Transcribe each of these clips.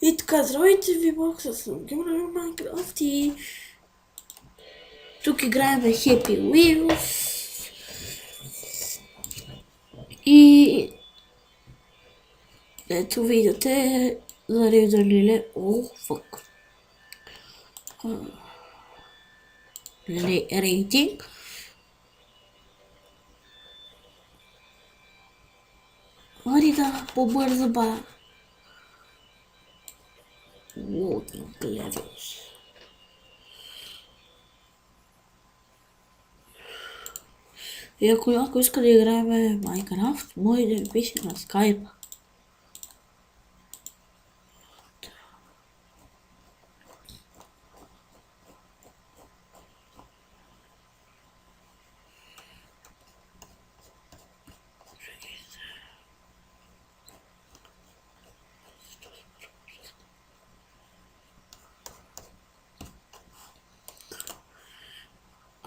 И така, здравейте ви, Бокса, съм Гимра в Майнкрафт и тук играем Happy Wheels и ето виждате зареждали фък. Рейтинг. Ари да, по-бързо ба. Loading levels. И ако някой иска да играем Майнкрафт, може да ми пише на Skype.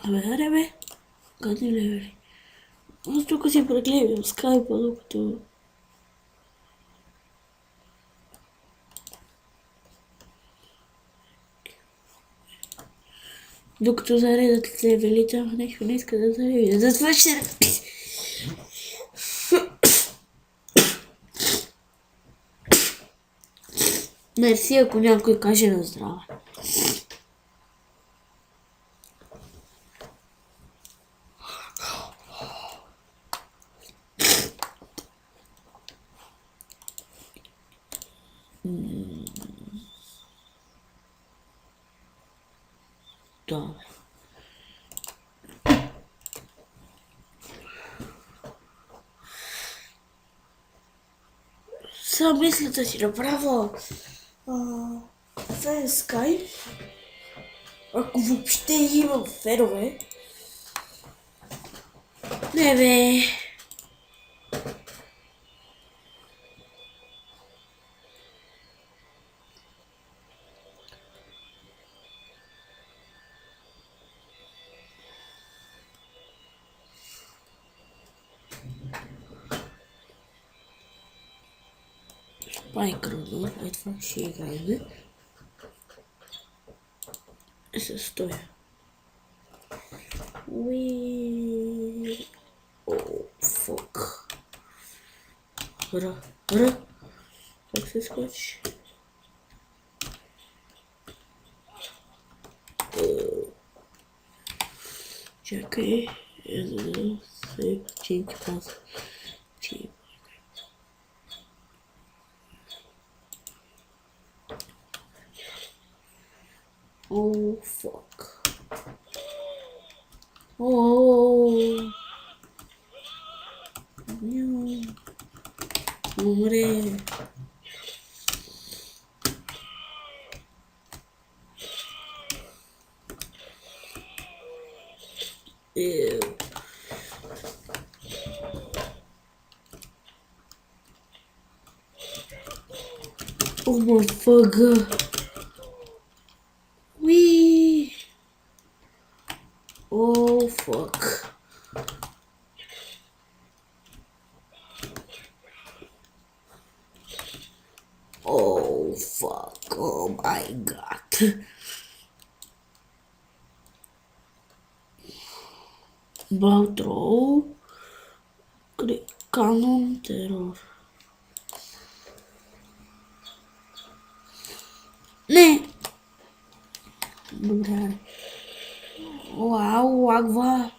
Абе, бе, къде левели? Аз тук си прегледам скайпа, докато заредат левелите, ама нещо не иска да зареди. Затова ще... Мерси, ако някой каже на здраве. Да. Сега мисля да си направя фен Skype. Ако въобще имам фенове. Не бе. Майкро, това ще играем. Се стоя. О, фак. Ра. Как се скочи? Чакай. Се чинки пас. Oh fuck. Oh. Умре. Oh my fuck. Wee. Oh fuck. Oh fuck. Oh my god. Baltro. Canon terror. Не. Добре. Уау, лагва.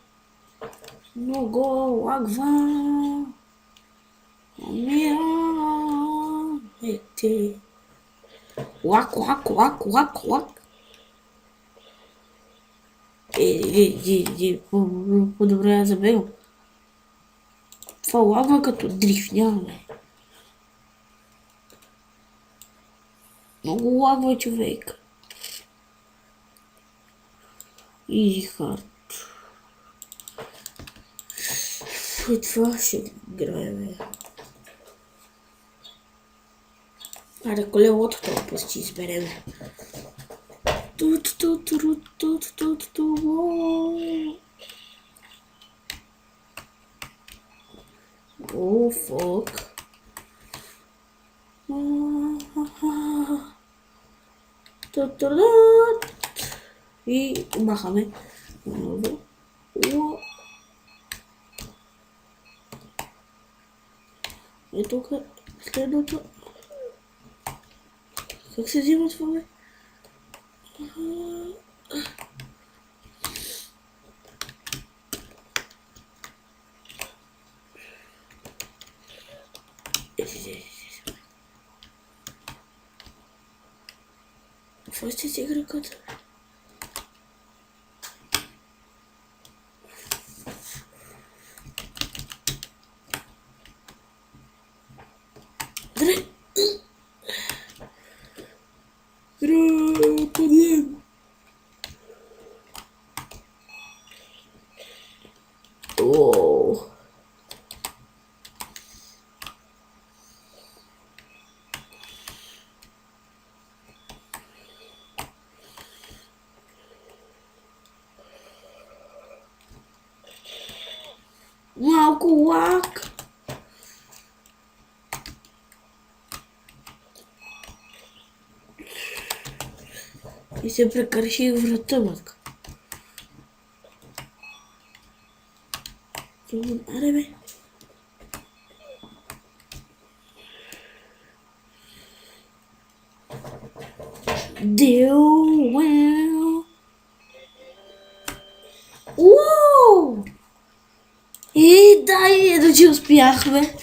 Много лагва. Умирам. Ете. Лак. По-добре я забегам. Това лагва като дрифт, нямаме. Много лагва човек. Easy hard. И това ще играем. Аре, колелото това път ще изберем. О, фок. И махаме. И тук следното. Как се взима това, бе? Какво ще си игроката? Подъем! Ооо! Малко лак! И се прекърши врата, матка. Аре, бе. Уау! И да, ето че успяхме.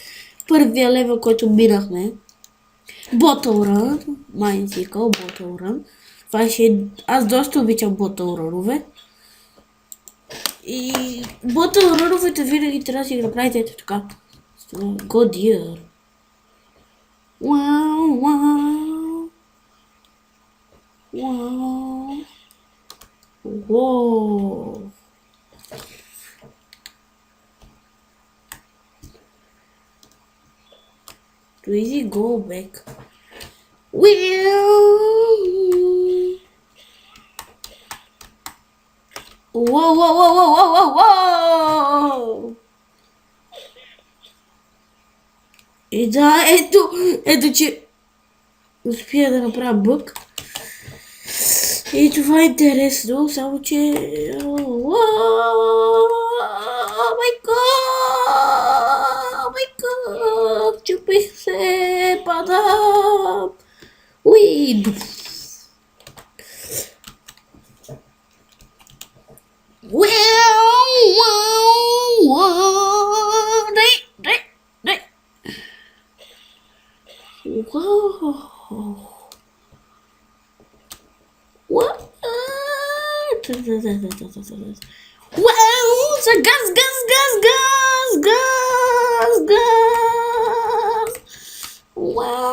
Първия левел, който минахме. Bottle Run. Майнцикъл, Bottle Run. Това ще... Аз доста обичам Bottle Run-ове. И Bottle Run-овете винаги трябва да си ги направите ето така. Go dear. Вау, вау. Вау. Воу. Too easy, go back. Воу. И да, ето че успя да направя бък. И това е интересно, само че... О май гад! Чупих се, падам! Уи! Дай! Вау! За газ! Вау!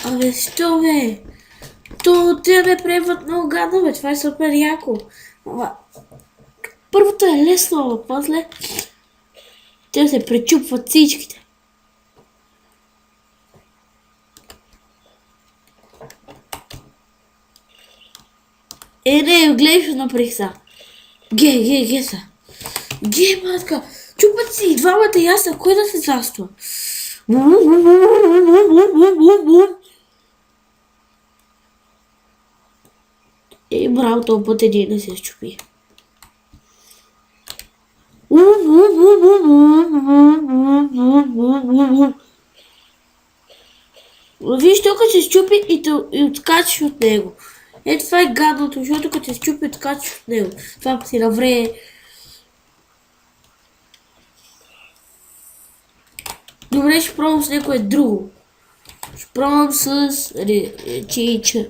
Абе, що бе? Те ме приемат много гадно, бе. Това е супер яко. Първото е лесно, а после те се пречупват всичките. Не, гледай, що направих са. Ге са. Ге, матка. Чупат си и двамата ясна, кой да се заства? И браво, този път един не се счупи. Виж, тук се счупи и откачаш от него. Ето това е гадното, защото като се счупи, откачаш от него. Това си навре. Добре, ще пробвам с някое друго. Ще пробвам с чича.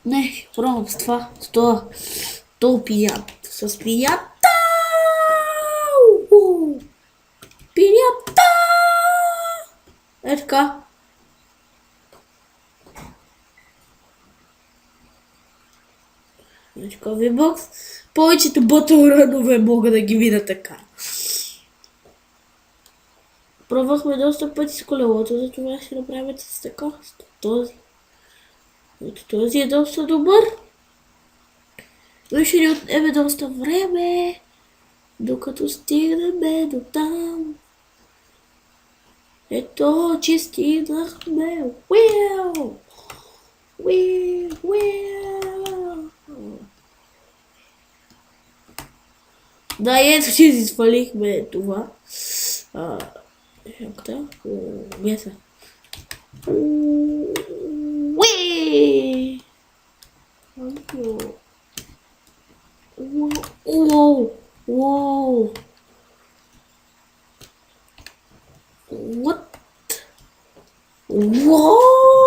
Не, ще пробвам с това. С това пинят. С пинята. Пинята. Е така. Така V-Box. Повечето Bottle Run-ове мога да ги видя така. Пробвахме доста пъти с колелото, затова ще направим с така. С този. Ето този е доста добър. Но ще ни отнеме доста време. Докато стигнем до там. Ето, че стигнахме. Уиу! Уиу! Уиу! Да, и ето, че си свалихме това. Шапката. Меса. Уи! Уоу! Уоу! What? What?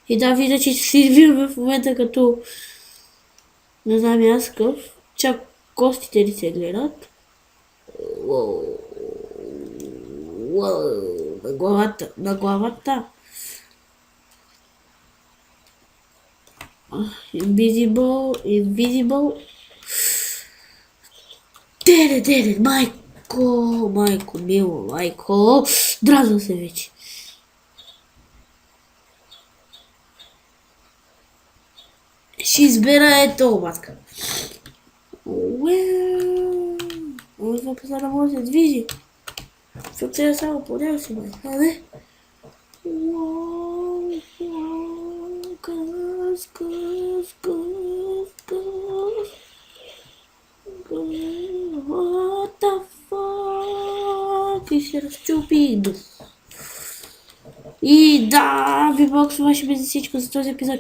И да, вижда, че си извиваме в момента като не знам аз какъв. Чак костите ли се гледат. Уоу. Уоу. На главата. На главата. Invisible. Invisible. Деде, майко, мило, майко. Дразнам се вече. Ще избера ето, матка. Може да пазара да може да се движи. Защото трябва само по него си бъде, а не? Гъс. What the fuck? И се разчупи. И да, ви боксваше без всичко за този епизод.